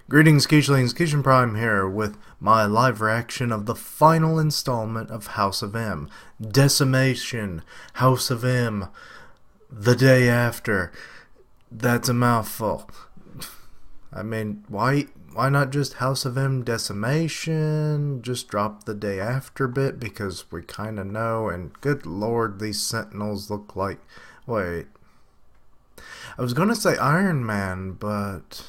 Greetings, Keechlings. Keishan Prime here with my live reaction of the final installment of House of M. Decimation, House of M, the day after. That's a mouthful. I mean, why not just House of M Decimation? Just drop the day after bit because we kind of know, and good lord, these Sentinels look like... Wait. I was gonna say Iron Man, but...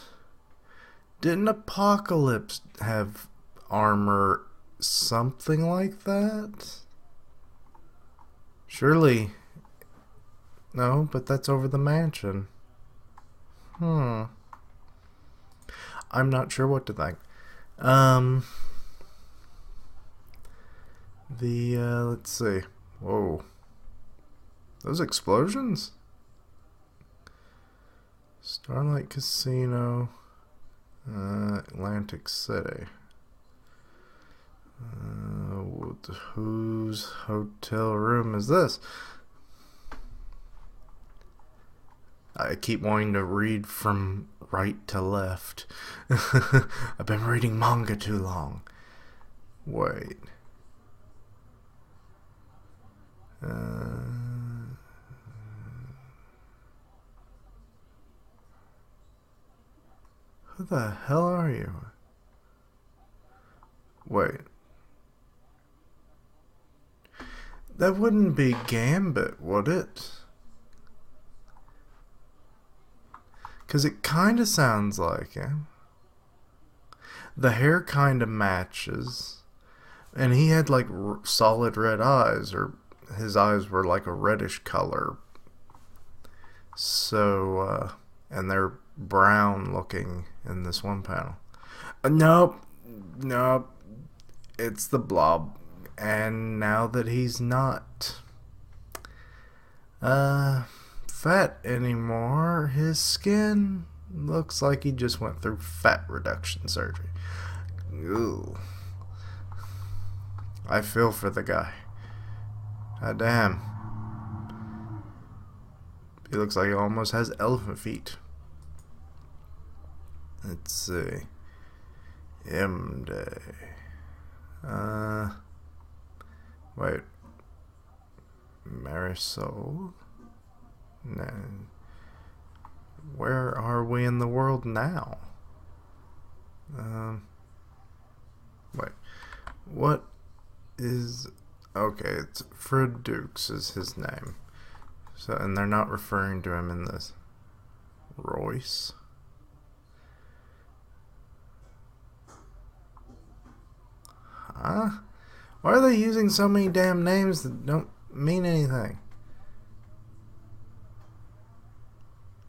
Didn't Apocalypse have armor something like that? Surely. No, but that's over the mansion. I'm not sure what to think. Let's see. Whoa. Those explosions? Starlight Casino. Atlantic City. Whose hotel room is this? I keep wanting to read from right to left. I've been reading manga too long. Wait. Who the hell are you? Wait. That wouldn't be Gambit, would it? Because it kind of sounds like him. The hair kind of matches. And he had like solid red eyes, or his eyes were like a reddish color. So, and they're brown looking in this one panel. Nope. It's the Blob. And now that he's not fat anymore, his skin looks like he just went through fat reduction surgery. Ooh. I feel for the guy. God damn. He looks like he almost has elephant feet. Let's see. M Day. Wait. Marisol? No. Where are we in the world now? Wait. What is... Okay, it's Fred Dukes is his name. So, and they're not referring to him in this. Royce? Huh? Why are they using so many damn names that don't mean anything?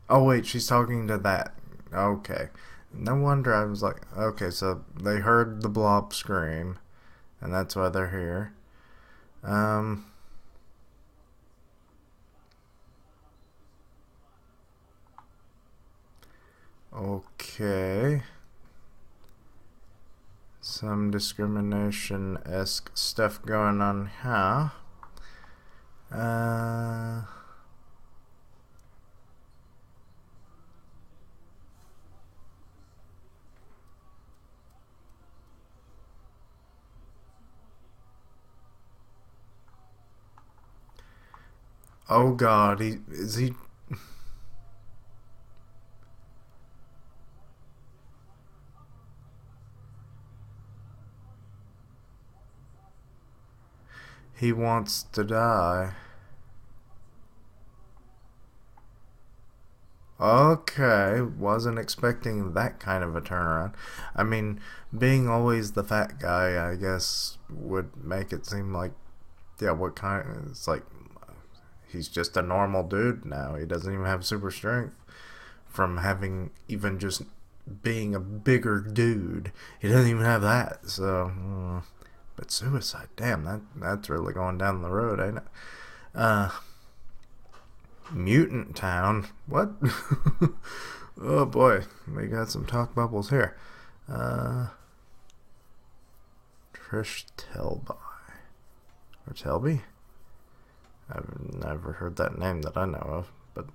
Oh wait, she's talking to that. Okay. No wonder I was like, okay, so they heard the Blob scream, and that's why they're here. Okay. Some discrimination-esque stuff going on here. Oh God, is he? He wants to die. Okay, wasn't expecting that kind of a turnaround. I mean, being always the fat guy, I guess, would make it seem like, yeah, what kind? It's like, he's just a normal dude now. He doesn't even have super strength from having even just being a bigger dude. He doesn't even have that, so... But suicide, damn, that's really going down the road, ain't it? Mutant Town? What? Oh boy, we got some talk bubbles here. Trish Telby. Or Telby? I've never heard that name that I know of, but...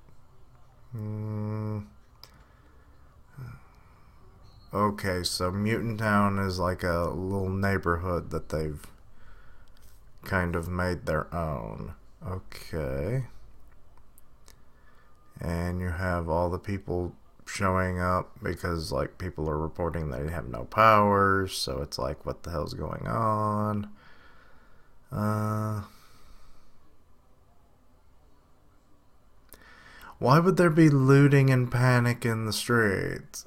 Okay, so Mutant Town is like a little neighborhood that they've kind of made their own. Okay. And you have all the people showing up because like people are reporting they have no powers, so it's like what the hell's going on? Why would there be looting and panic in the streets?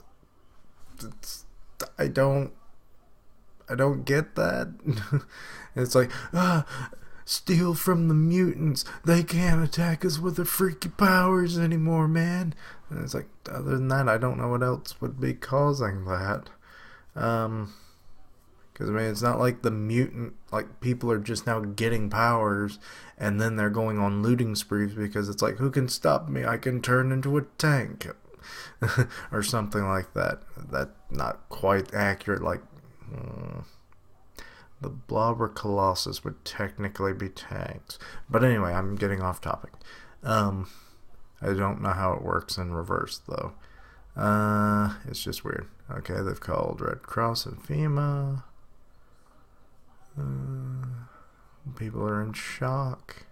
It's, I don't I don't get that. It's like, steal from the mutants. They can't attack us with their freaky powers anymore, man. And it's like, other than that, I don't know what else would be causing that. Because, I mean, it's not like the mutant, like, people are just now getting powers and then they're going on looting sprees because it's like, who can stop me? I can turn into a tank. Or something like that. That's not quite accurate. Like, the Blobber Colossus would technically be tanks. But anyway, I'm getting off topic. I don't know how it works in reverse, though. It's just weird. Okay, they've called Red Cross and FEMA. People are in shock.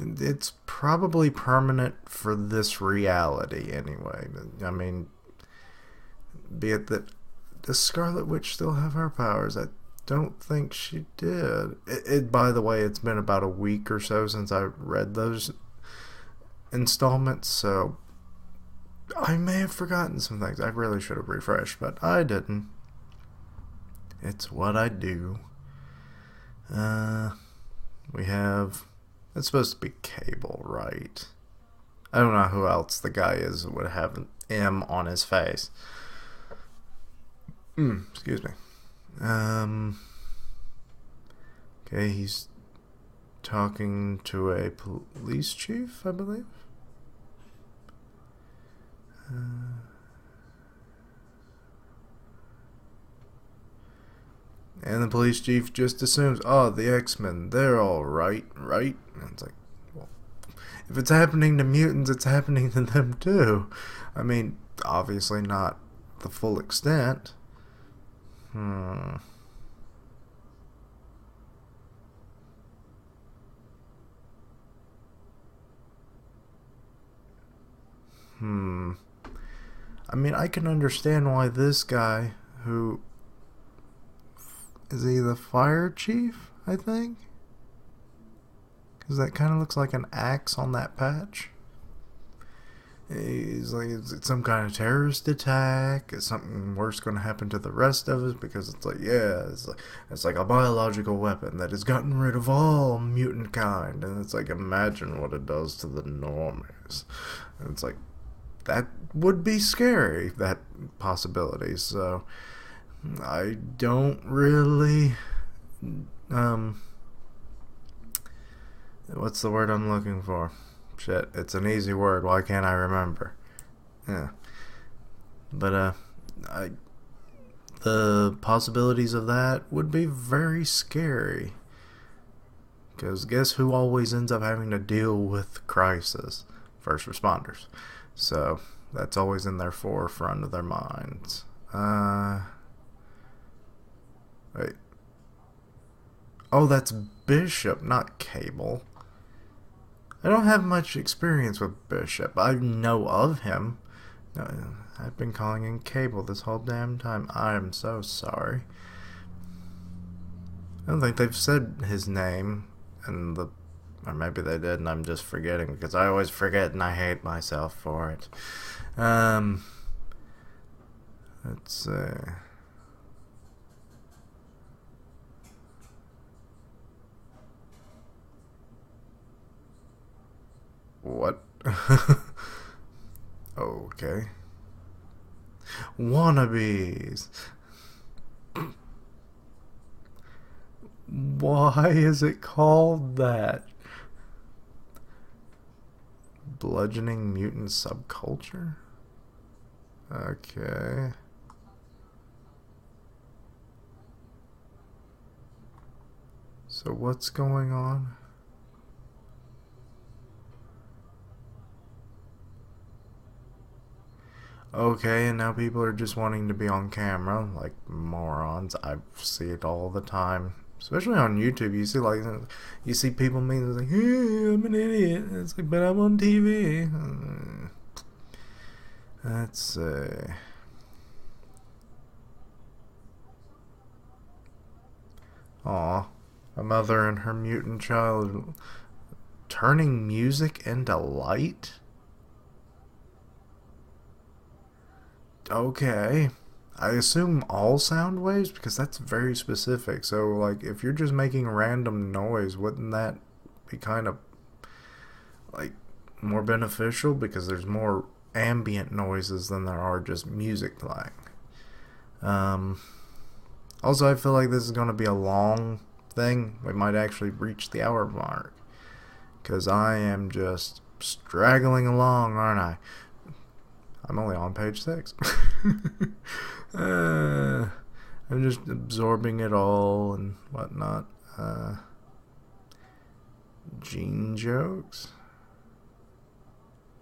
It's probably permanent for this reality, anyway. I mean, be it that does Scarlet Witch still have her powers? I don't think she did. By the way, it's been about a week or so since I read those installments, so I may have forgotten some things. I really should have refreshed, but I didn't. It's what I do. We have... It's supposed to be Cable, right? I don't know who else the guy is that would have an M on his face. Excuse me. Okay, he's talking to a police chief, I believe. And the police chief just assumes, oh, the X-Men, they're all right? And it's like, well, if it's happening to mutants, it's happening to them too. I mean, obviously not the full extent. I mean, I can understand why this guy, who is he the fire chief, I think? Because that kind of looks like an axe on that patch. He's like, is it some kind of terrorist attack? Is something worse going to happen to the rest of us? Because it's like, yeah, it's like a biological weapon that has gotten rid of all mutant kind. And it's like, imagine what it does to the normies. And it's like, that would be scary, that possibility. So, I don't really... what's the word I'm looking for? Shit, it's an easy word. Why can't I remember? Yeah. But, the possibilities of that would be very scary. Because guess who always ends up having to deal with crisis? First responders. So, that's always in their forefront of their minds. Wait. Oh, that's Bishop, not Cable. I don't have much experience with Bishop. I know of him. I've been calling him Cable this whole damn time. I'm so sorry. I don't think they've said his name in the... Or maybe they did and I'm just forgetting because I always forget and I hate myself for it. Let's see... What? Okay. Wannabes. Why is it called that? Bludgeoning mutant subculture? Okay. So what's going on? Okay, and now people are just wanting to be on camera like morons. I see it all the time, especially on YouTube. You see you see people mean like, "Hey, I'm an idiot." It's like, but I'm on TV. Let's see. Aw, a mother and her mutant child turning music into light? Okay. I assume all sound waves because that's very specific. So, like, if you're just making random noise, wouldn't that be kind of like more beneficial because there's more ambient noises than there are just music playing? Um, Also, I feel like this is going to be a long thing. We might actually reach the hour mark because I am just straggling along, aren't I? I'm only on page 6. I'm just absorbing it all and whatnot. Gene jokes?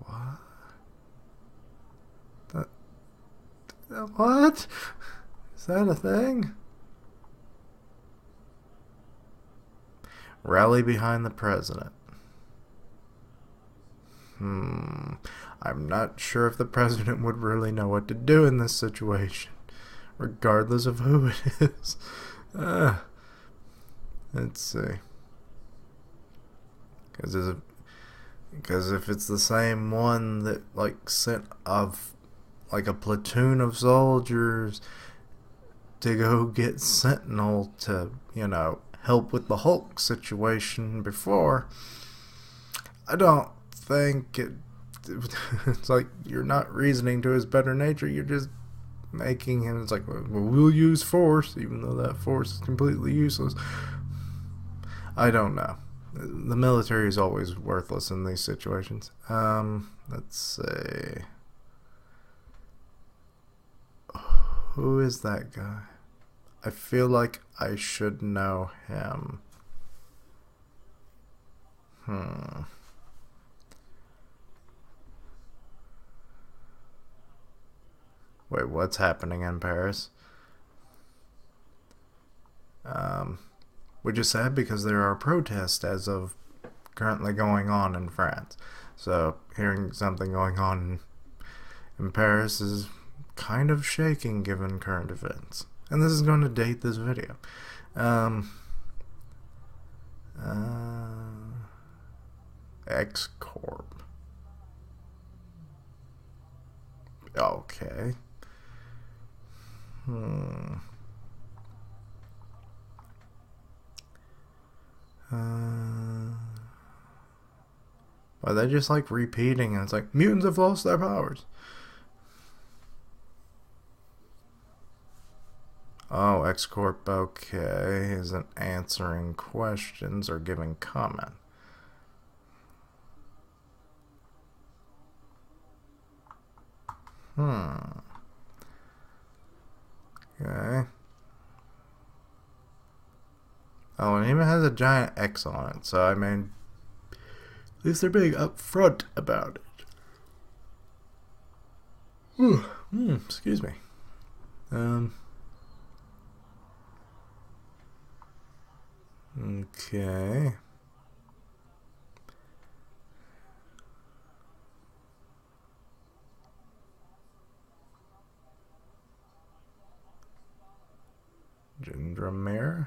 What? What? Is that a thing? Rally behind the president. I'm not sure if the president would really know what to do in this situation, regardless of who it is. Let's see. Because if it's the same one that like sent like a platoon of soldiers to go get Sentinel to help with the Hulk situation before, I don't think it's like you're not reasoning to his better nature. You're just making him. It's like, well, we'll use force, even though that force is completely useless. I don't know. The military is always worthless in these situations. Let's see. Who is that guy? I feel like I should know him. Wait, what's happening in Paris? Which is sad because there are protests as of currently going on in France. So hearing something going on in Paris is kind of shaking given current events. And this is going to date this video. X Corp. Okay. Are they just like repeating and it's like mutants have lost their powers? Oh, X Corp, okay, isn't answering questions or giving comment. Okay. Oh, and it even has a giant X on it, so I mean, at least they're being upfront about it. Excuse me. Okay. Gendramere?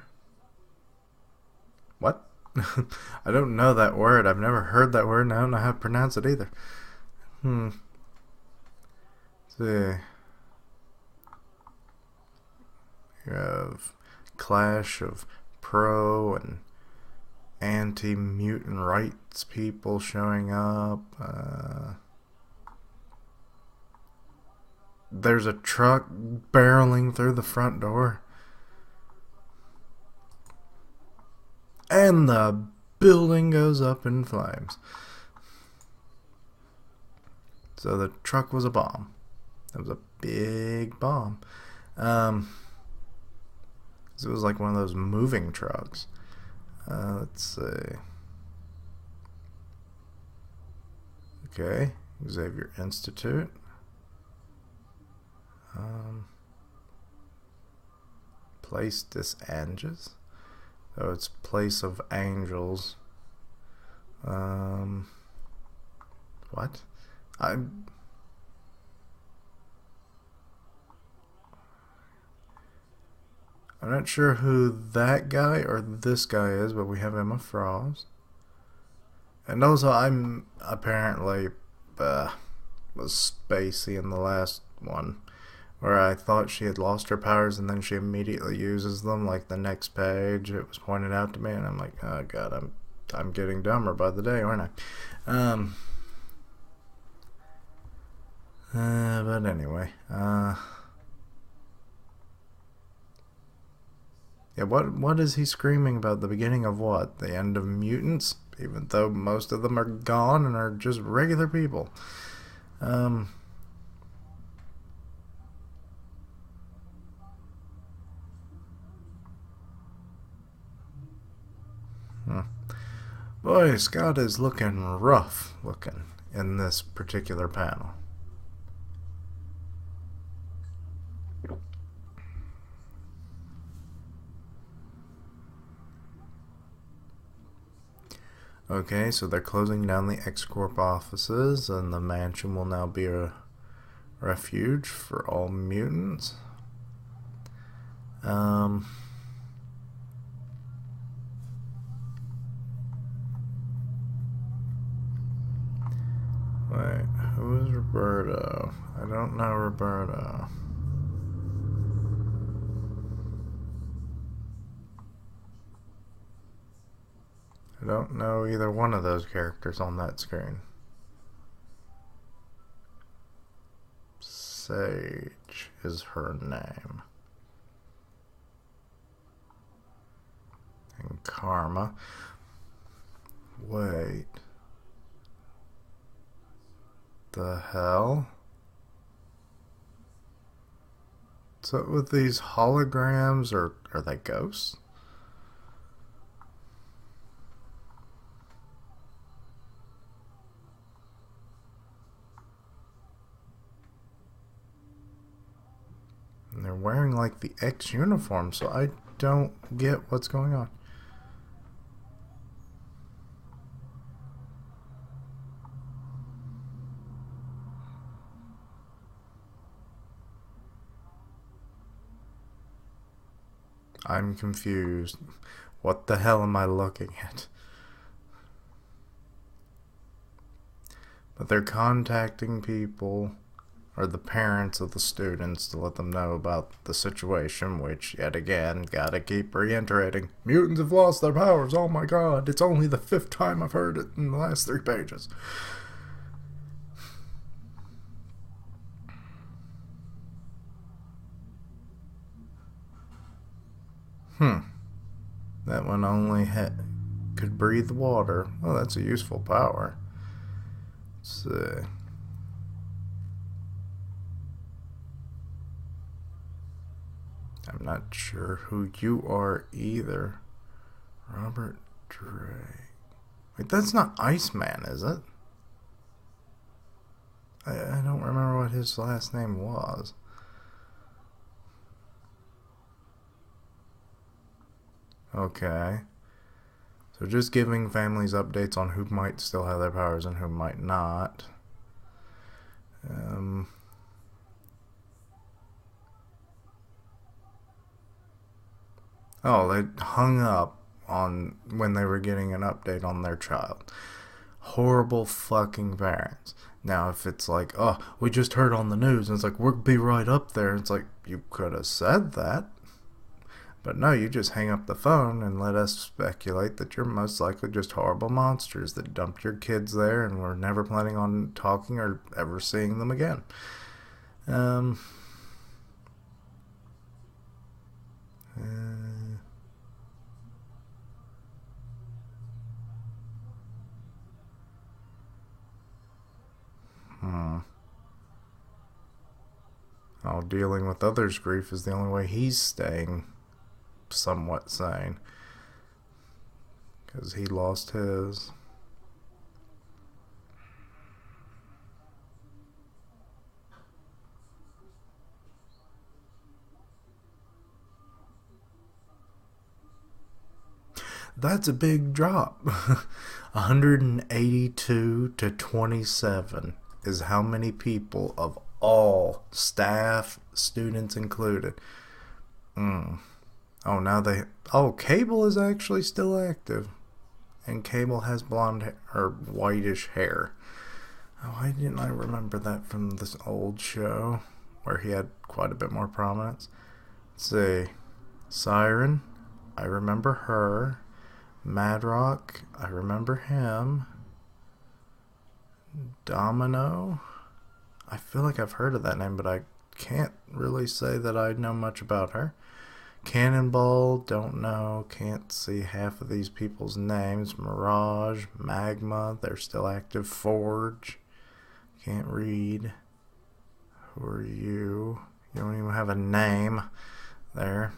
What? I don't know that word. I've never heard that word and I don't know how to pronounce it either. Let's see. You have clash of pro and anti-mutant rights people showing up. There's a truck barreling through the front door. And the building goes up in flames. So the truck was a bomb. It was a big bomb. It was like one of those moving trucks. Let's see. Okay, Xavier Institute. Place des Anges. So it's place of angels. What? I'm not sure who that guy or this guy is, but we have Emma Frost. And also, I'm apparently was spacey in the last one, where I thought she had lost her powers and then she immediately uses them. Like the next page, it was pointed out to me, and I'm like, oh god, I'm getting dumber by the day, aren't I? But anyway, yeah, what is he screaming about? The beginning of what? The end of mutants? Even though most of them are gone and are just regular people. Boy, Scott is looking rough looking in this particular panel. Okay, so they're closing down the X-Corp offices, and the mansion will now be a refuge for all mutants. Wait, who is Roberto? I don't know Roberto. I don't know either one of those characters on that screen. Sage is her name. And Karma. Wait. The hell? What's up with these holograms, or are they ghosts? And they're wearing like the X uniform, so I don't get what's going on. I'm confused. What the hell am I looking at? But they're contacting people, or the parents of the students, to let them know about the situation, which, yet again, gotta keep reiterating. Mutants have lost their powers, oh my god, it's only the 5th time I've heard it in the last 3 pages. That one only could breathe water. Oh, that's a useful power. Let's see. I'm not sure who you are either. Robert Drake. Wait, that's not Iceman, is it? I don't remember what his last name was. Okay. So just giving families updates on who might still have their powers and who might not. Oh, they hung up on when they were getting an update on their child. Horrible fucking parents. Now, if it's like, oh, we just heard on the news, and it's like, we'll be right up there. It's like, you could have said that. But no, you just hang up the phone and let us speculate that you're most likely just horrible monsters that dumped your kids there and were never planning on talking or ever seeing them again. Oh, dealing with others' grief is the only way he's staying somewhat sane. Because he lost his. That's a big drop. 182 to 27 is how many people of all staff, students included. Oh, now they. Oh, Cable is actually still active. And Cable has blonde hair, or whitish hair. Oh, why didn't I remember that from this old show where he had quite a bit more prominence? Let's see. Siren, I remember her. Madrock, I remember him. Domino, I feel like I've heard of that name, but I can't really say that I know much about her. Cannonball, don't know, can't see half of these people's names. Mirage, Magma, they're still active. Forge, can't read. Who are you? You don't even have a name there.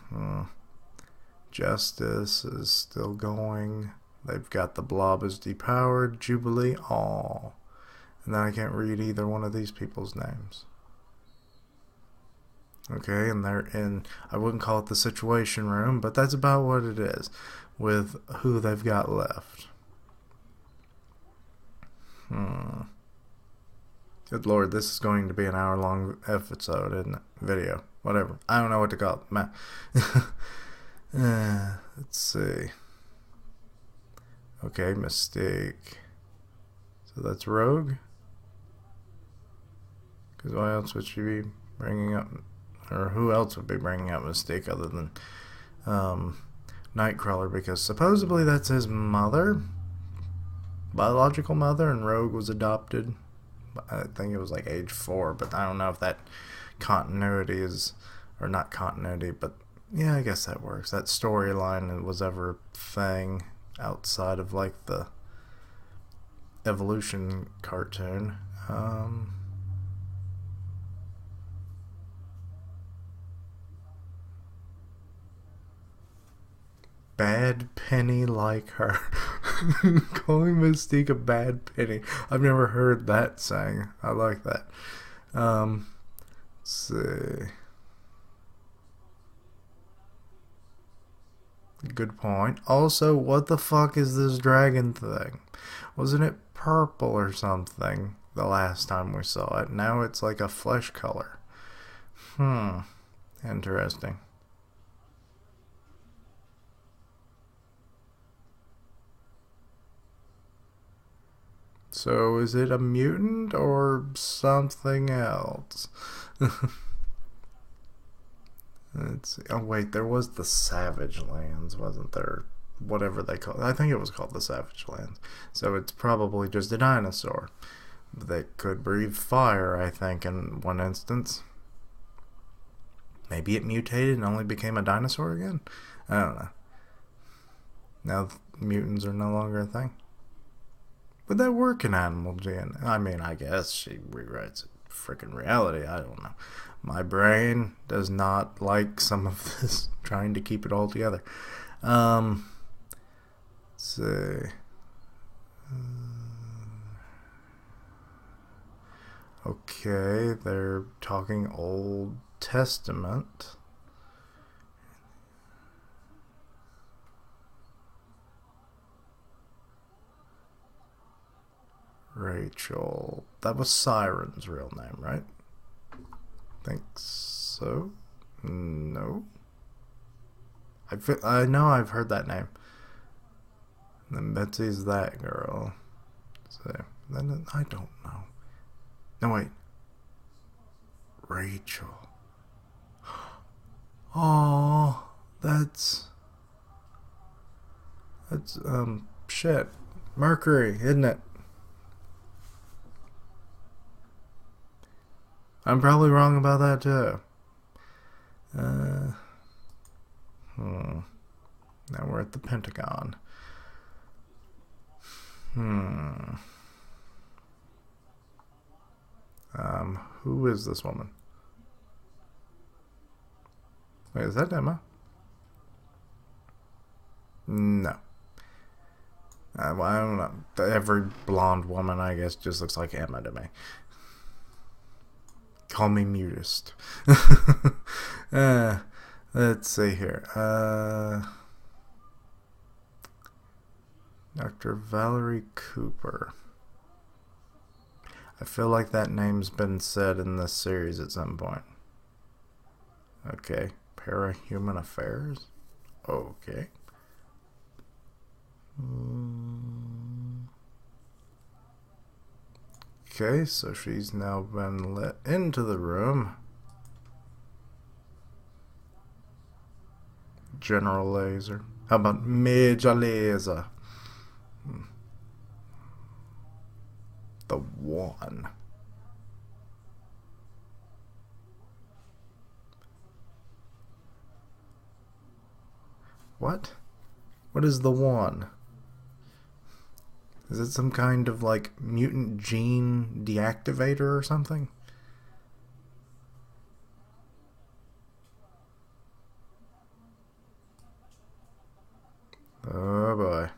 Justice is still going. They've got the Blob is depowered. Jubilee, all. And then I can't read either one of these people's names. Okay, and they're in, I wouldn't call it the Situation Room, but that's about what it is with who they've got left. Good Lord, this is going to be an hour-long episode, isn't it? Video. Whatever. I don't know what to call it. Let's see. Okay, Mystique. So that's Rogue. Because why else would she be bringing up, or who else would be bringing up Mystique other than Nightcrawler? Because supposedly that's his mother, biological mother, and Rogue was adopted. I think it was like age 4, but I don't know if that continuity is, or not continuity, but yeah, I guess that works. That storyline was ever a thing outside of like the Evolution cartoon. Bad Penny like her. Calling Mystique a bad penny. I've never heard that saying. I like that. Let's see. Good point. Also, what the fuck is this dragon thing? Wasn't it purple or something the last time we saw it? Now it's like a flesh color. Interesting. So is it a mutant or something else? Let's see. Oh wait, there was the Savage Lands, wasn't there? Whatever they call it. I think it was called the Savage Lands. So it's probably just a dinosaur that could breathe fire, I think, in one instance. Maybe it mutated and only became a dinosaur again? I don't know. Now mutants are no longer a thing. Would that work in Animal Jam? I mean, I guess she rewrites freaking reality. I don't know. My brain does not like some of this, trying to keep it all together. Let's see. Okay, they're talking Old Testament. Rachel. That was Siren's real name, right? Think so. No. I know I've heard that name. And then Betsy's that girl. So then I don't know. No wait. Rachel. Oh, that's shit. Mercury, isn't it? I'm probably wrong about that too. Now we're at the Pentagon. Who is this woman? Wait, is that Emma? No. Well, I don't know. Every blonde woman, I guess, just looks like Emma to me. Call me mutist. Let's see here. Dr. Valerie Cooper. I feel like that name's been said in this series at some point. Okay. Parahuman Affairs? Okay. Okay, so she's now been let into the room. General Laser. How about Major Laser? The One. What? What is the One? Is it some kind of, like, mutant gene deactivator or something? Oh boy.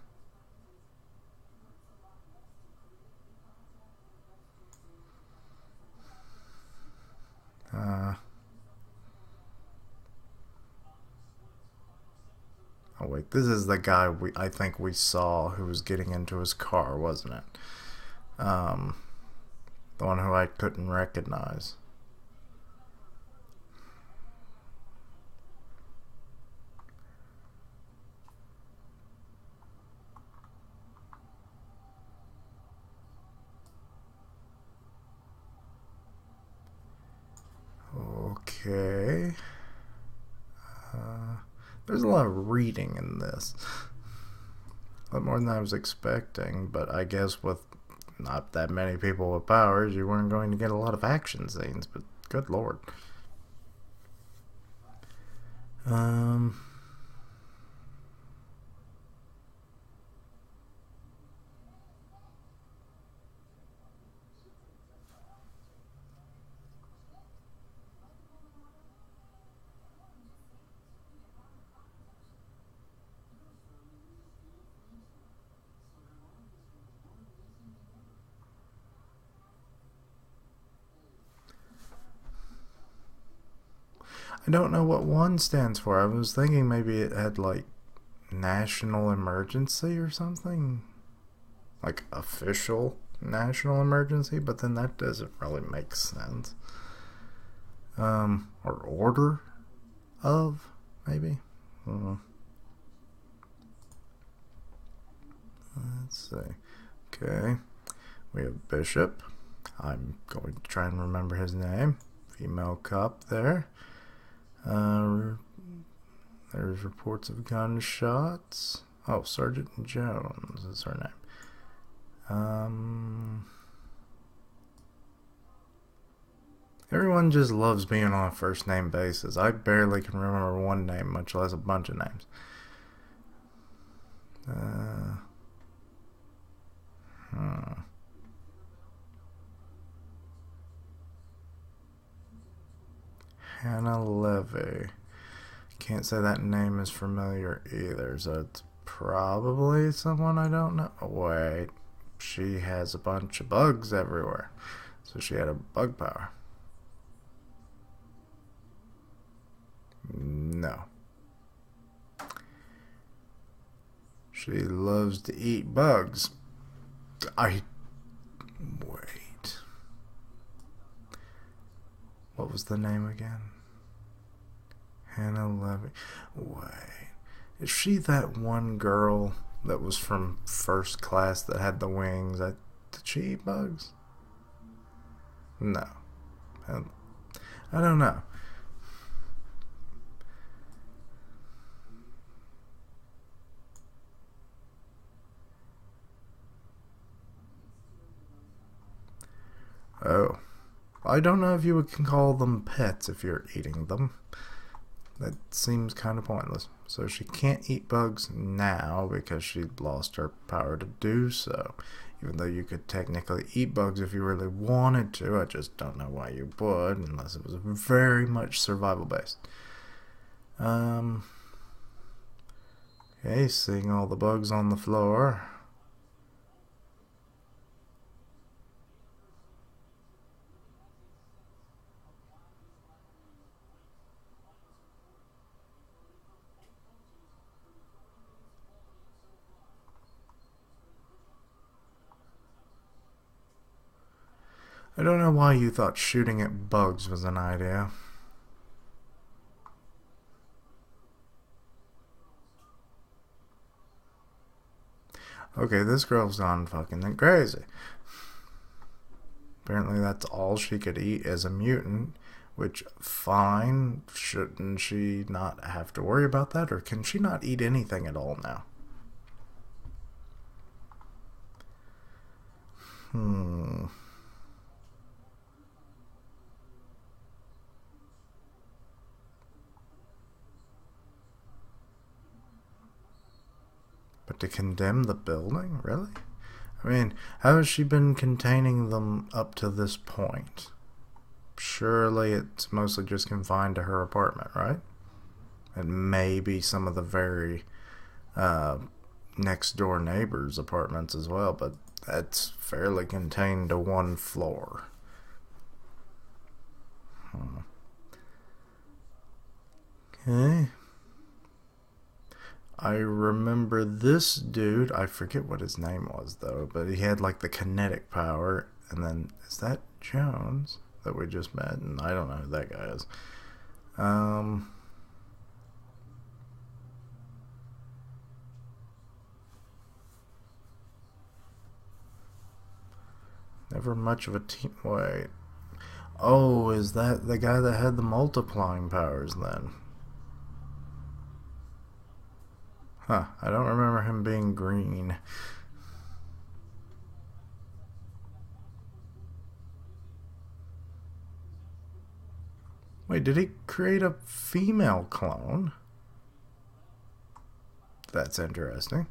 Oh wait, this is the guy I think we saw who was getting into his car, wasn't it? The one who I couldn't recognize. Okay. There's a lot of reading in this. A lot more than I was expecting, but I guess with not that many people with powers, you weren't going to get a lot of action scenes, but good lord. I don't know what one stands for. I was thinking maybe it had like national emergency or something. Like official national emergency, but then that doesn't really make sense. Or order of, maybe? Let's see. Okay. We have Bishop. I'm going to try and remember his name. Female cop there. There's reports of gunshots. Oh, Sergeant Jones is her name. Everyone just loves being on a first name basis. I barely can remember one name, much less a bunch of names. Hannah Levy. Can't say that name is familiar either, so it's probably someone I don't know. Wait, she has a bunch of bugs everywhere, so she had a bug power. No. She loves to eat bugs. Wait. What was the name again? Hannah Levy. Wait. Is she that one girl that was from First Class that had the wings? Did she eat bugs? No. I don't know. Oh. I don't know if you can call them pets if you're eating them. That seems kind of pointless. So she can't eat bugs now because she lost her power to do so. Even though you could technically eat bugs if you really wanted to. I just don't know why you would unless it was very much survival based. Okay, seeing all the bugs on the floor. I don't know why you thought shooting at bugs was an idea. Okay, this girl's gone fucking crazy. Apparently that's all she could eat as a mutant, which, fine, shouldn't she not have to worry about that, or can she not eat anything at all now? But to condemn the building? Really? I mean, how has she been containing them up to this point? Surely it's mostly just confined to her apartment, right? And maybe some of the very next door neighbors' apartments as well, but that's fairly contained to one floor. Okay. I remember this dude, I forget what his name was though, but he had like the kinetic power, and then, is that Jones that we just met? And I don't know who that guy is. Never much of a team. Wait. Oh, is that the guy that had the multiplying powers then? Huh, I don't remember him being green. Wait, did he create a female clone? That's interesting.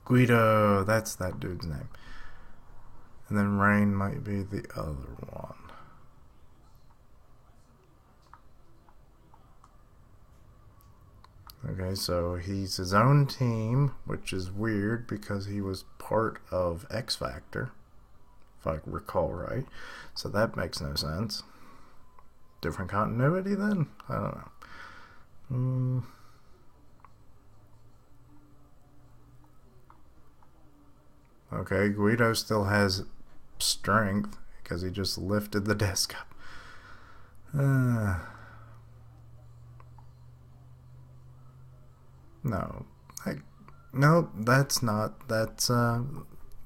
Guido, that's that dude's name. And then Rain might be the other one. Okay, so he's his own team, which is weird because he was part of X Factor, if I recall right. So that makes no sense. Different continuity then? I don't know. Okay, Guido still has strength because he just lifted the desk up. No. No, that's not. That's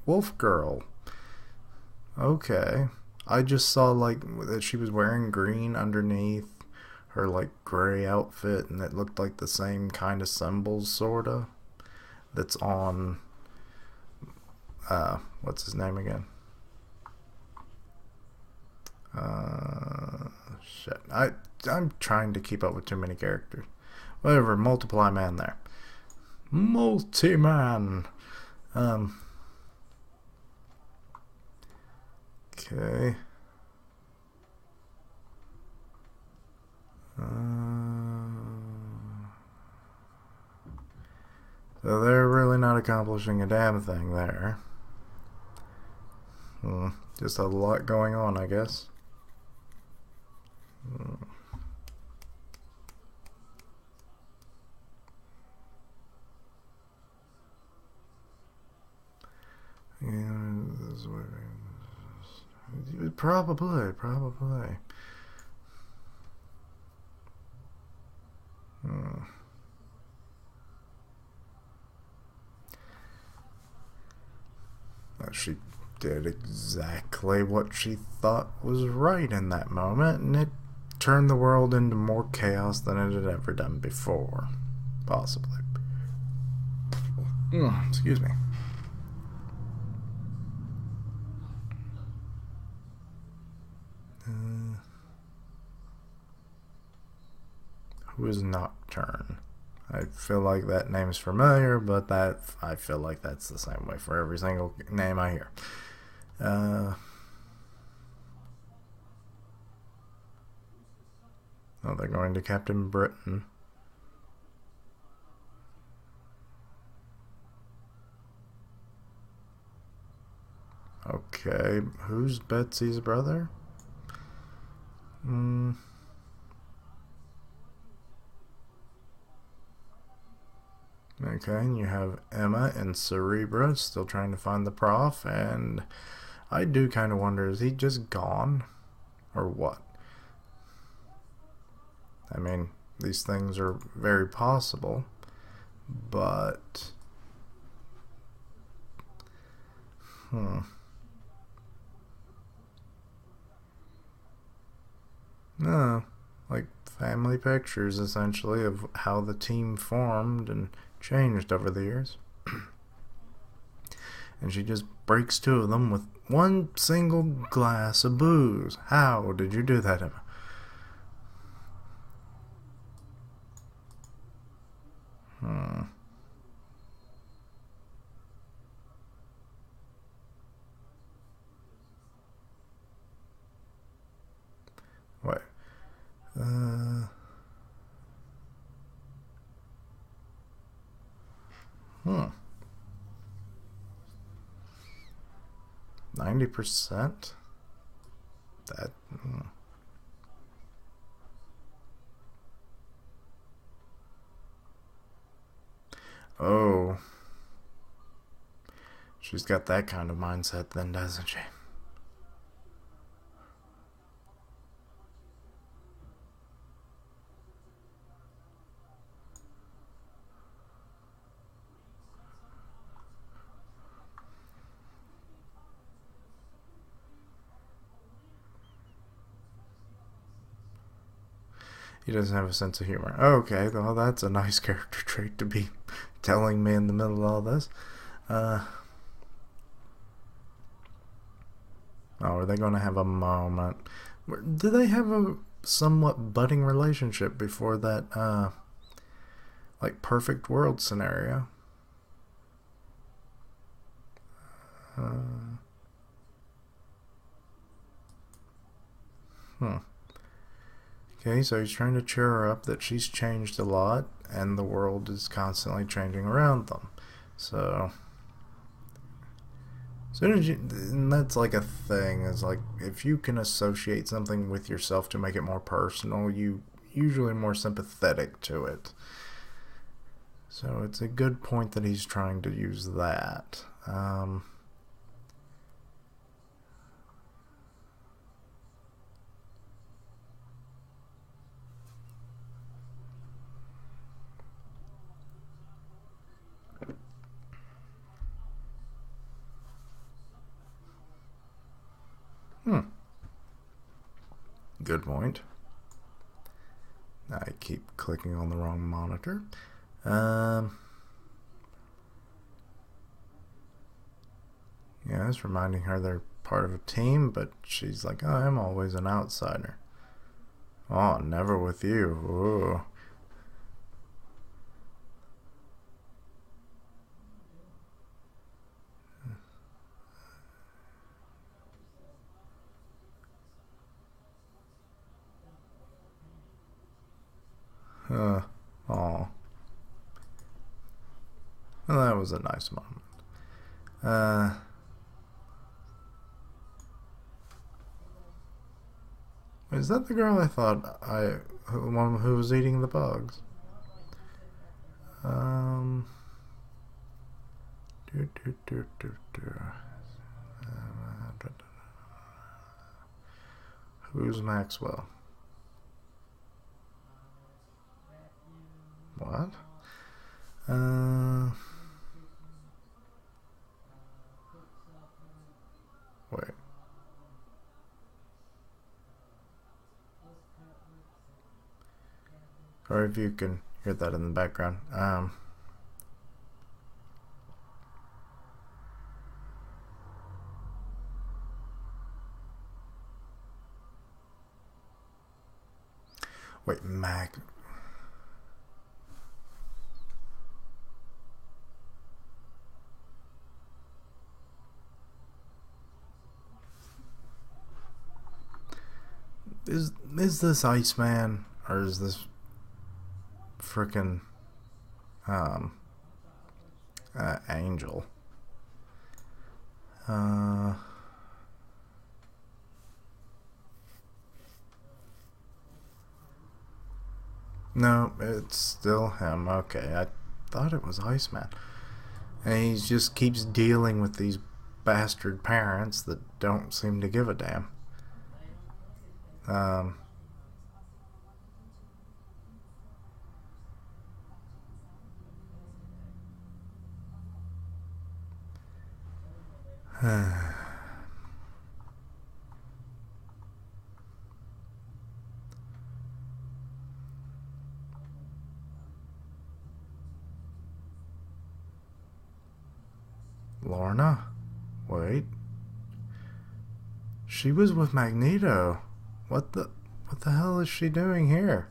Wolf Girl. Okay. I just saw like that she was wearing green underneath her like gray outfit, and it looked like the same kind of symbols sorta that's on what's his name again? Shit. I'm trying to keep up with too many characters. Whatever, Multiply Man there. Multi-Man. Okay. So they're really not accomplishing a damn thing there. Just a lot going on, I guess. Probably. She did exactly what she thought was right in that moment, and it turned the world into more chaos than it had ever done before. Possibly. Excuse me. Who is Nocturne? I feel like that name's familiar, but I feel like that's the same way for every single name I hear. Oh, they're going to Captain Britain. Okay, who's Betsy's brother? Okay, and you have Emma and Cerebra still trying to find the prof, and I do kind of wonder, is he just gone? Or what? I mean, these things are very possible, but... No, like family pictures, essentially, of how the team formed and changed over the years. And she just breaks two of them with one single glass of booze. How did you do that, Emma? Wait. Uh... 90%? That... Oh. She's got that kind of mindset then, doesn't she? He doesn't have a sense of humor. Okay, well, that's a nice character trait to be telling me in the middle of all this. Oh, are they going to have a moment? Do they have a somewhat budding relationship before that, like, perfect world scenario? Okay, so he's trying to cheer her up that she's changed a lot and the world is constantly changing around them. So, soon as you, and that's like a thing, is like if you can associate something with yourself to make it more personal, you usually more sympathetic to it. So it's a good point that he's trying to use that. Good point. I keep clicking on the wrong monitor. Yeah, it's reminding her they're part of a team, but she's like, oh, I'm always an outsider. Oh, never with you. Ooh. Oh. Well, that was a nice moment. Is that the girl I thought the one who was eating the bugs? Um, Who's Maxwell? What? Wait. Or if you can hear that in the background. Wait, Mac. Is this Iceman, or is this frickin' Angel? No, it's still him. Okay, I thought it was Iceman. And he just keeps dealing with these bastard parents that don't seem to give a damn. Lorna? Wait. She was with Magneto. What the hell is she doing here?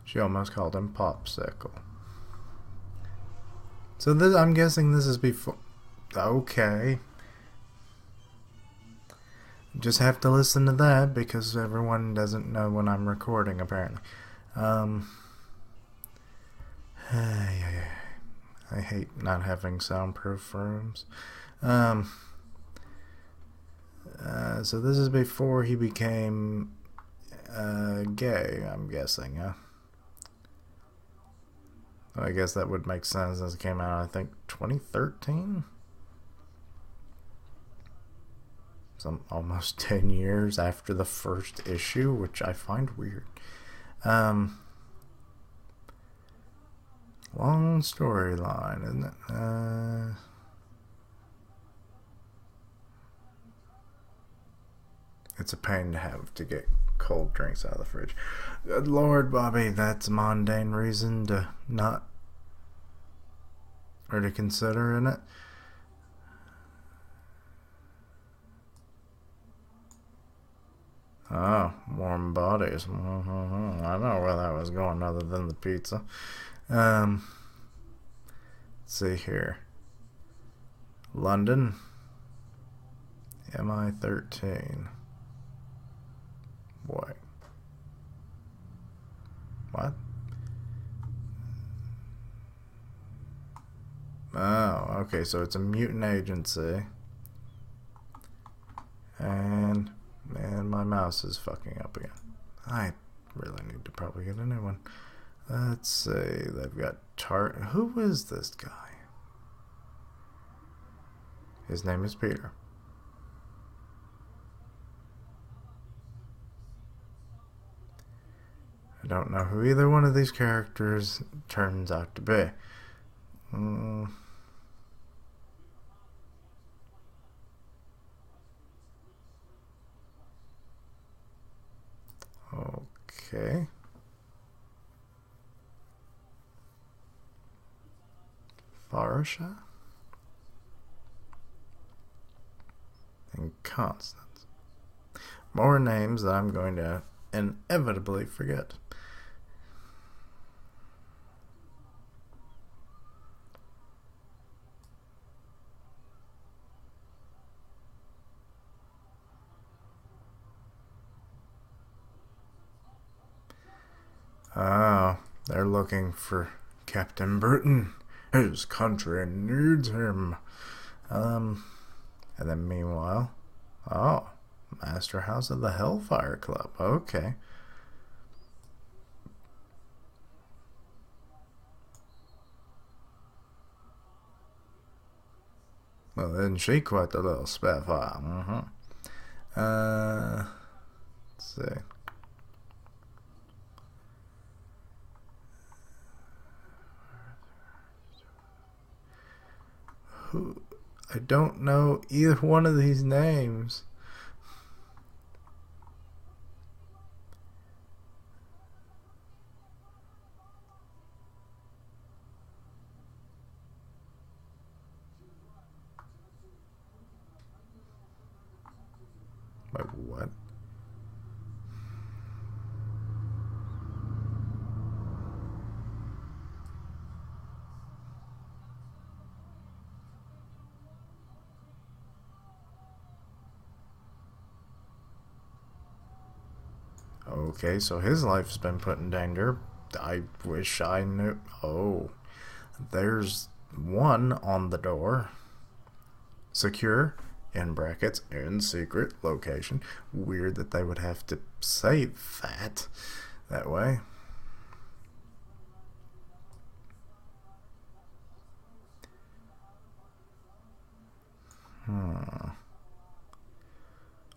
She almost called him Popsicle. So this, I'm guessing this is before... Okay. Just have to listen to that because everyone doesn't know when I'm recording, apparently. I hate not having soundproof rooms. So this is before he became gay, I'm guessing, yeah? I guess that would make sense as it came out, I think, 2013? Some almost 10 years after the first issue, which I find weird. Long storyline, isn't it? It's a pain to have to get cold drinks out of the fridge. Good Lord, Bobby, that's a mundane reason to not, or to consider in it. Oh, warm bodies. I know where that was going other than the pizza. Let's see here. London. MI13. Boy. What? Oh, okay, so it's a mutant agency. And my mouse is fucking up again. I really need to probably get a new one. Let's see, they've got who is this guy? His name is Peter. I don't know who either one of these characters turns out to be. Okay. Farsha and Constance. More names that I'm going to inevitably forget. Oh, they're looking for Captain Britain. His country needs him. And then meanwhile, oh, Master House of the Hellfire Club. Okay. Well, isn't she quite the little spitfire? Let's see. Who? I don't know either one of these names. Like what? Okay, so his life's been put in danger. I wish I knew. Oh, there's 1 on the door. Secure, in brackets, in secret location. Weird that they would have to say that way.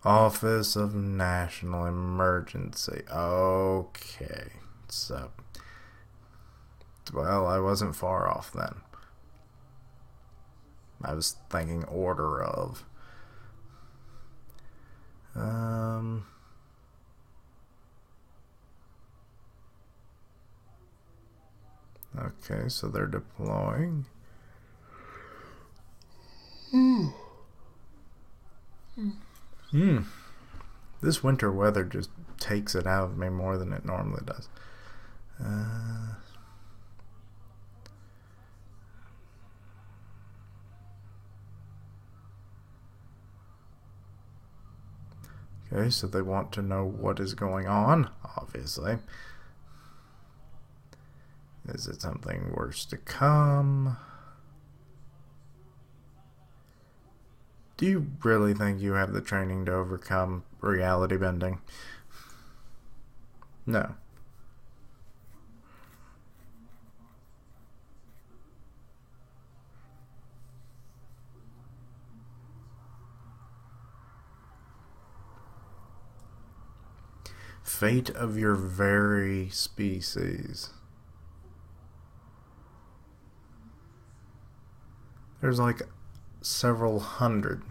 Office of National Emergency. Okay. So, well, I wasn't far off then. I was thinking order of. Okay, so they're deploying. This winter weather just takes it out of me more than it normally does. Okay, so they want to know what is going on, obviously. Is it something worse to come? Do you really think you have the training to overcome reality bending? No. Fate of your very species. There's like several hundred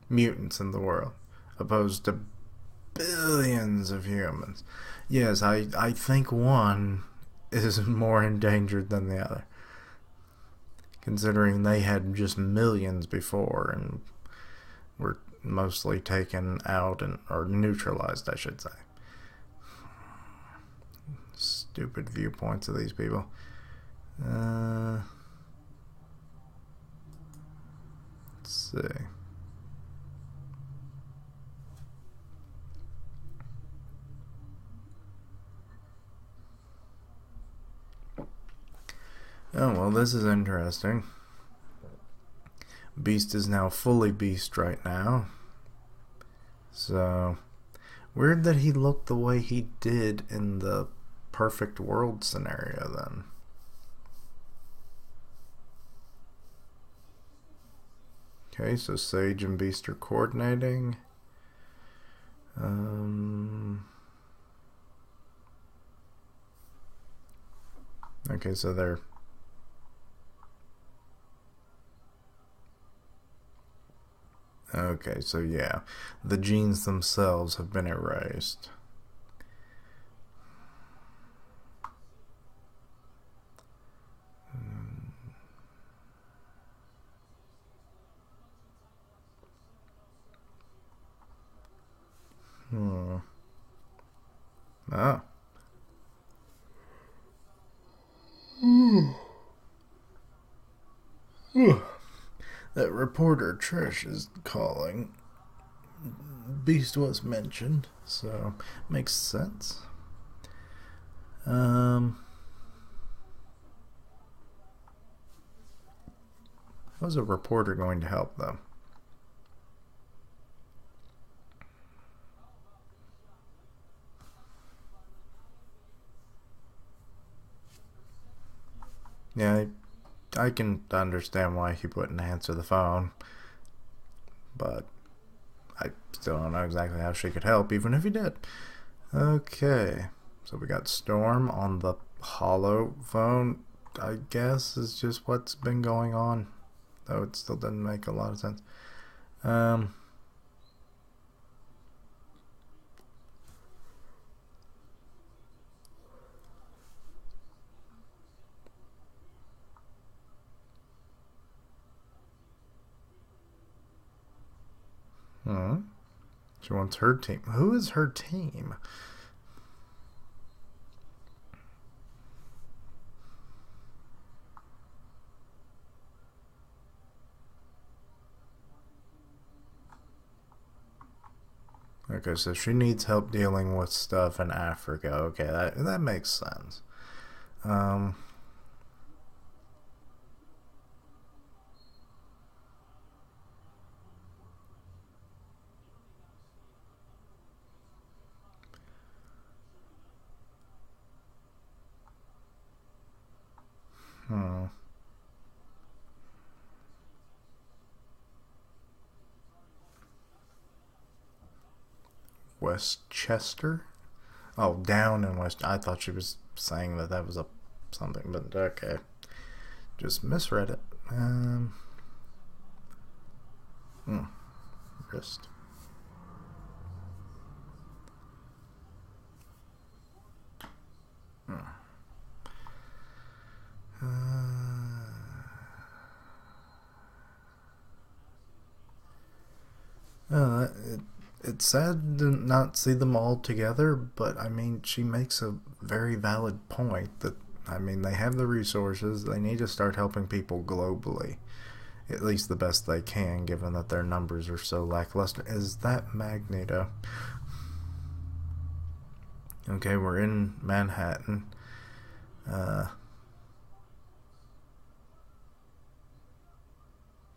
mutants in the world, opposed to billions of humans. Yes, I think one is more endangered than the other, considering they had just millions before and were mostly taken out or neutralized, I should say. Stupid viewpoints of these people. Let's see. Oh, well, this is interesting. Beast is now fully Beast right now. So, weird that he looked the way he did in the perfect world scenario then. Okay, so Sage and Beast are coordinating. Okay, so they're... Okay, so yeah, the genes themselves have been erased. Oh. That reporter Trish is calling. Beast was mentioned, so makes sense. How's a reporter going to help them? Yeah, I can understand why he wouldn't answer the phone, but I still don't know exactly how she could help, even if he did. Okay, so we got Storm on the hollow phone, I guess, is just what's been going on, though it still doesn't make a lot of sense. She wants her team. Who is her team? Okay, so she needs help dealing with stuff in Africa. Okay, that makes sense. Westchester. Oh, down in West. I thought she was saying that was a something, but okay. Just misread it. Wrist. It's sad to not see them all together, but I mean, she makes a very valid point that, I mean, they have the resources, they need to start helping people globally. At least the best they can, given that their numbers are so lackluster. Is that Magneto? Okay, we're in Manhattan.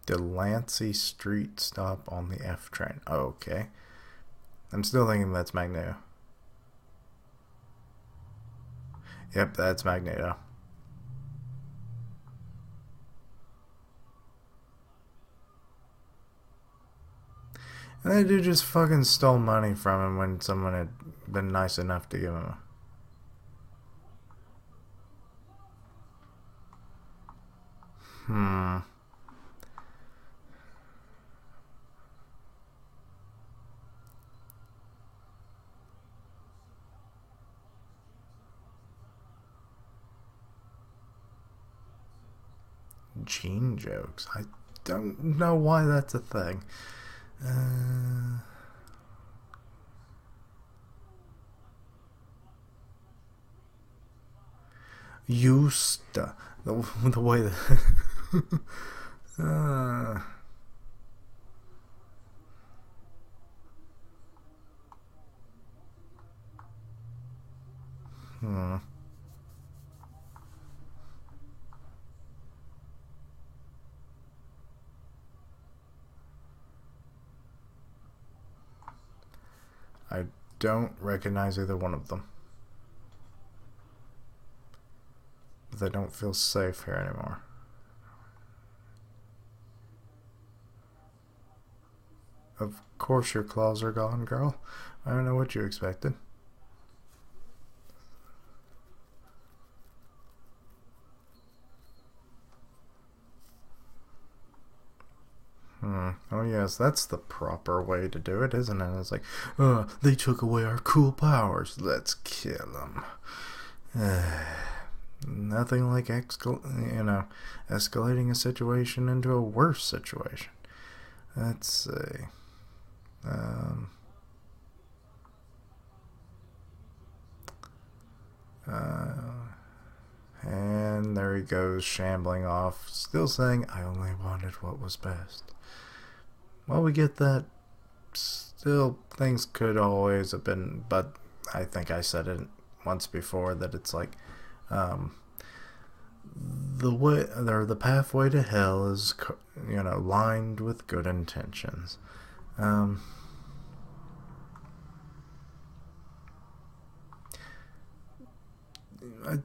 Delancey Street stop on the F train. Oh, okay. I'm still thinking that's Magneto. Yep, that's Magneto. And that dude just fucking stole money from him when someone had been nice enough to give him a... Gene jokes. I don't know why that's a thing. Used to. The way that... I don't recognize either one of them. They don't feel safe here anymore. Of course your claws are gone, girl. I don't know what you expected. Oh yes, that's the proper way to do it, isn't it? It's like, they took away our cool powers. Let's kill them. Nothing like escalating a situation into a worse situation. Let's see. And there he goes, shambling off, still saying, I only wanted what was best. Well, we get that. Still, things could always have been, but I think I said it once before that it's like, the pathway to hell is, lined with good intentions. I'd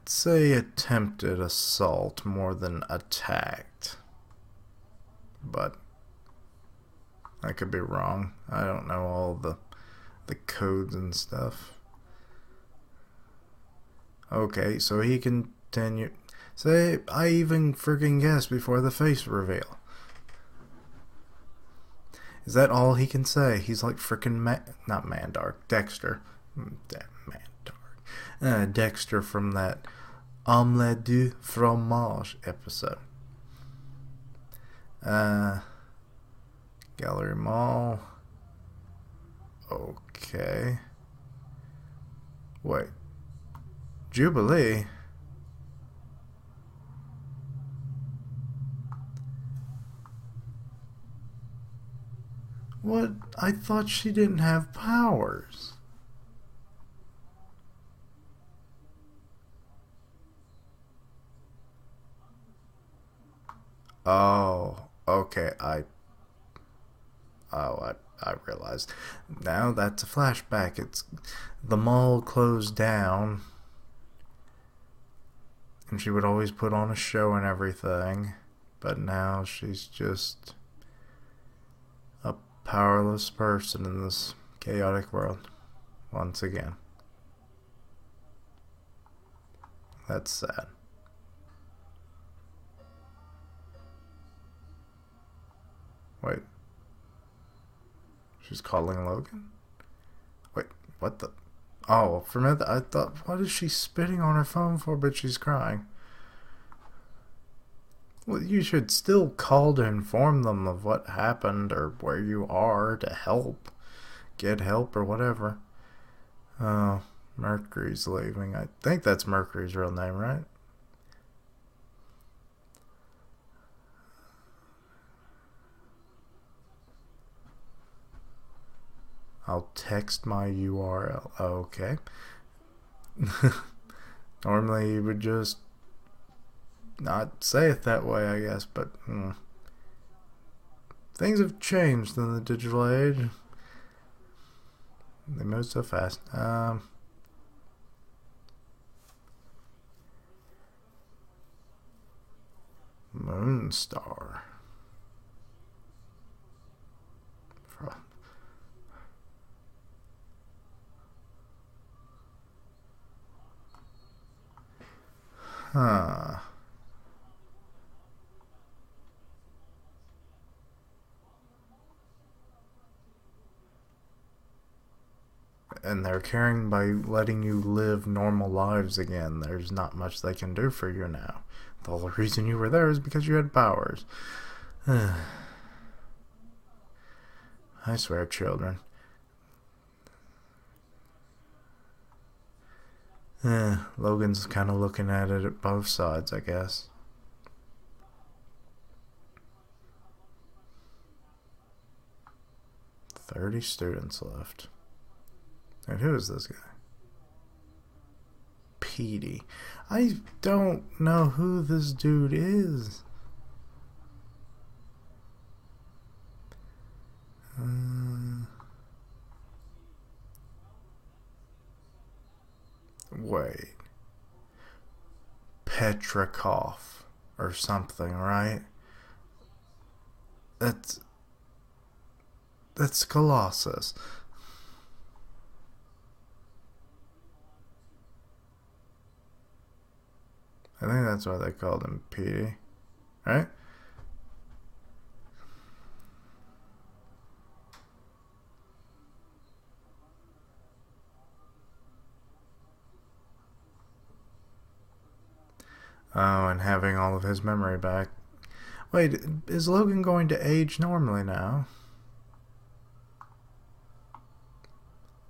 say attempted assault more than attacked, but I could be wrong. I don't know all the codes and stuff. Okay, so he continued. Say, I even freaking guessed before the face reveal. Is that all he can say? He's like freaking not Mandark, Dexter. Dexter from that Omelette du Fromage episode. Gallery Mall. Okay. Wait. Jubilee? What? I thought she didn't have powers. Oh, okay. I realized. Now that's a flashback. It's the mall closed down, and she would always put on a show and everything, but now she's just a powerless person in this chaotic world. once again. That's sad. Wait. She's calling Logan? Wait, what the? Oh, for a minute I thought, what is she spitting on her phone for? But she's crying. Well, you should still call to inform them of what happened or where you are to help. Get help or whatever. Oh, Mercury's leaving. I think that's Mercury's real name, right? I'll text my URL. Okay. Normally you would just not say it that way, I guess, but things have changed in the digital age. They move so fast. Moonstar. Huh. And they're caring by letting you live normal lives again. There's not much they can do for you now. The whole reason you were there is because you had powers. I swear, children. Logan's kind of looking at it at both sides, I guess. "30 students left." And who is this guy? Petey. I don't know who this dude is. Wait. Petrakov or something, right? That's Colossus. I think that's why they called him Petey, right? Oh, and having all of his memory back. Wait, is Logan going to age normally now?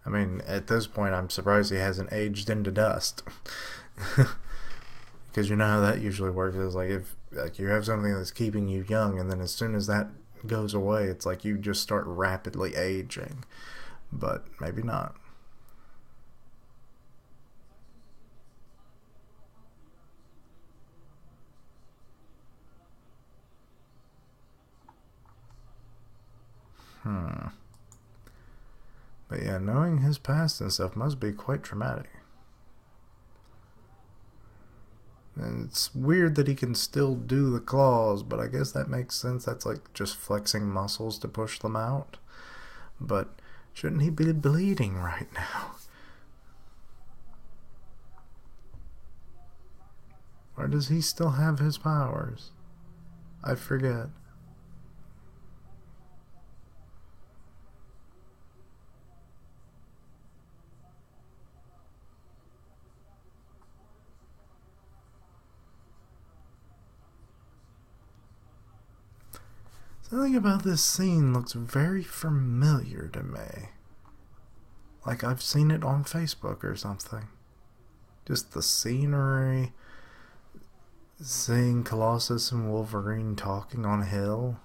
I mean, at this point, I'm surprised he hasn't aged into dust. Because you know how that usually works. Is like if you have something that's keeping you young, and then as soon as that goes away, it's like you just start rapidly aging. But maybe not. But yeah, knowing his past and stuff must be quite traumatic. And it's weird that he can still do the claws, but I guess that makes sense. That's like just flexing muscles to push them out. But shouldn't he be bleeding right now? Or does he still have his powers? I forget. Something about this scene looks very familiar to me. Like I've seen it on Facebook or something. Just the scenery, seeing Colossus and Wolverine talking on a hill.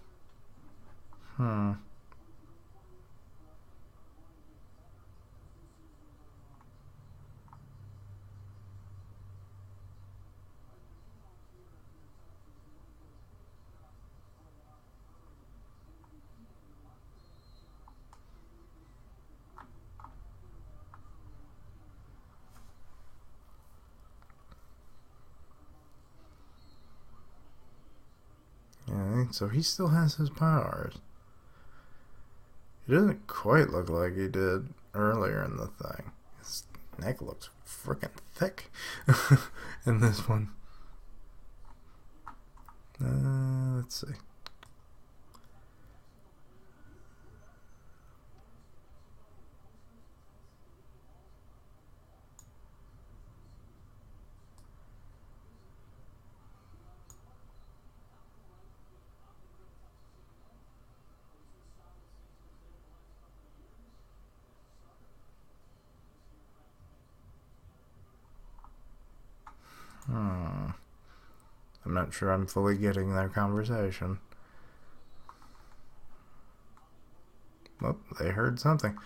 Yeah, so he still has his powers. He doesn't quite look like he did earlier in the thing. His neck looks freaking thick in this one. Let's see. I'm not sure I'm fully getting their conversation. Oh, they heard something.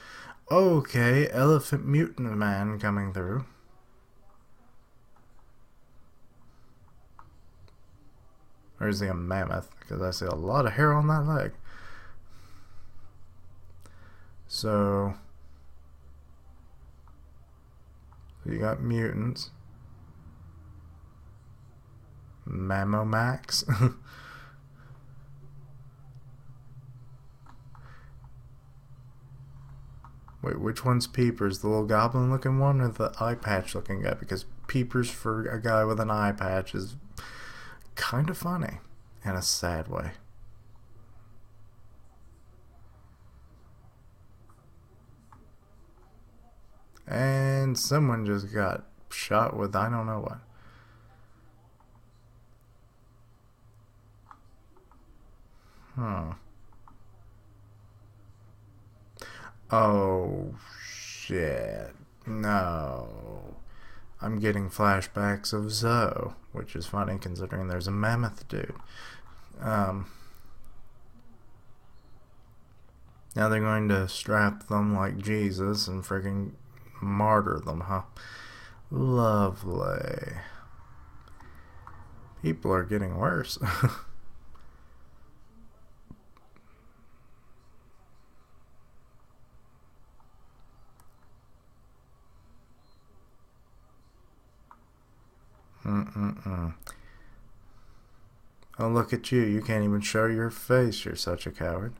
Okay, elephant mutant man coming through. Or is he a mammoth? Because I see a lot of hair on that leg. So you got mutants. Mammomax. Wait, which one's Peepers? The little goblin looking one or the eye patch looking guy? Because Peepers for a guy with an eye patch is kind of funny in a sad way. And someone just got shot with I don't know what. Oh, shit. No. I'm getting flashbacks of Zoe, which is funny considering there's a mammoth dude. Now they're going to strap them like Jesus and friggin' martyr them, huh? Lovely. People are getting worse. Oh, look at you. You can't even show your face. You're such a coward.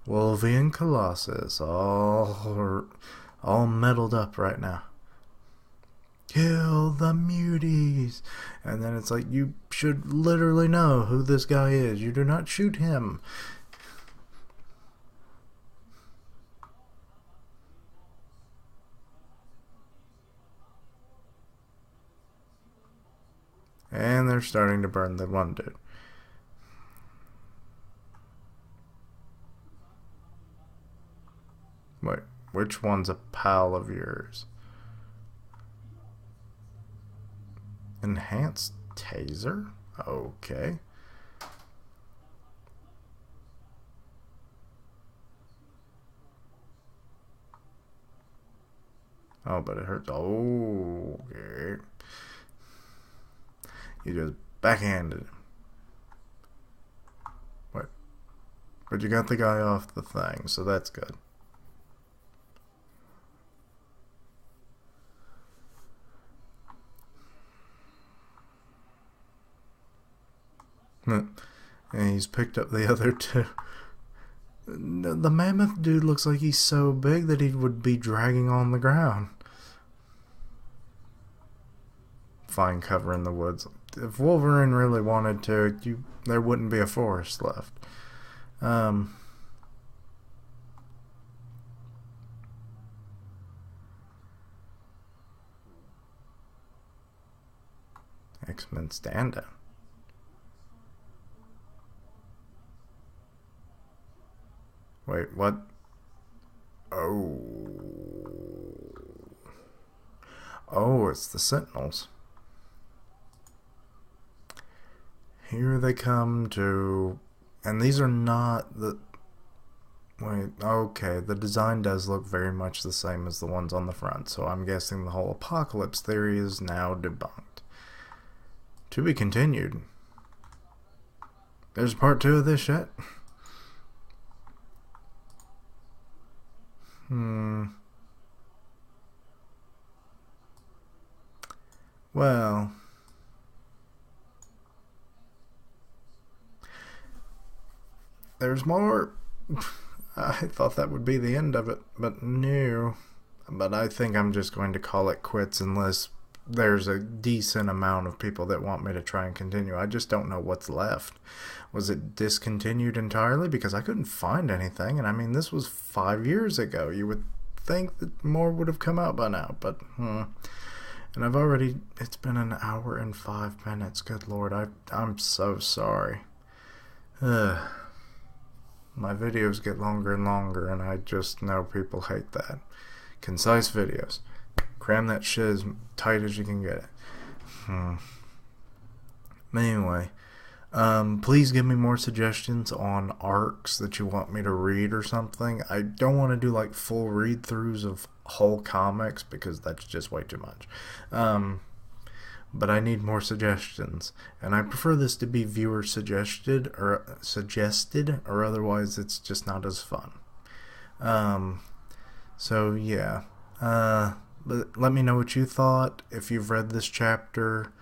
Wolvie and Colossus all meddled up right now. Kill the muties. And then it's like, you should literally know who this guy is. You do not shoot him. And they're starting to burn the one dude. Wait, which one's a pal of yours? Enhanced taser? Okay. Oh, but it hurts. Oh, okay. You just backhanded him. What? But you got the guy off the thing, so that's good. And he's picked up the other two. The mammoth dude looks like he's so big that he would be dragging on the ground. Find cover in the woods. If Wolverine really wanted to, there wouldn't be a forest left. X-Men stand-down. Wait, what? Oh. Oh, it's the Sentinels. Here they come to... And these are not the... Wait, okay, the design does look very much the same as the ones on the front, so I'm guessing the whole apocalypse theory is now debunked. To be continued. There's part 2 of this shit? Well... there's more. I thought that would be the end of it, but no. But I think I'm just going to call it quits unless there's a decent amount of people that want me to try and continue. I just don't know what's left. Was it discontinued entirely? Because I couldn't find anything, and I mean, this was 5 years ago. You would think that more would have come out by now, but and it's been an hour and 5 minutes. Good Lord, I'm so sorry. My videos get longer and longer, and I just know people hate that. Concise videos. Cram that shit as tight as you can get it. Anyway, please give me more suggestions on arcs that you want me to read or something. I don't want to do like full read-throughs of whole comics because that's just way too much. But I need more suggestions, and I prefer this to be viewer suggested, or otherwise it's just not as fun. So yeah. Let me know what you thought if you've read this chapter.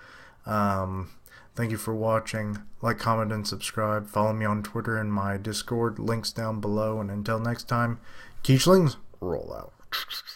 Thank you for watching. Like, comment, and subscribe. Follow me on Twitter and my Discord. Links down below. And until next time, Keechlings, roll out.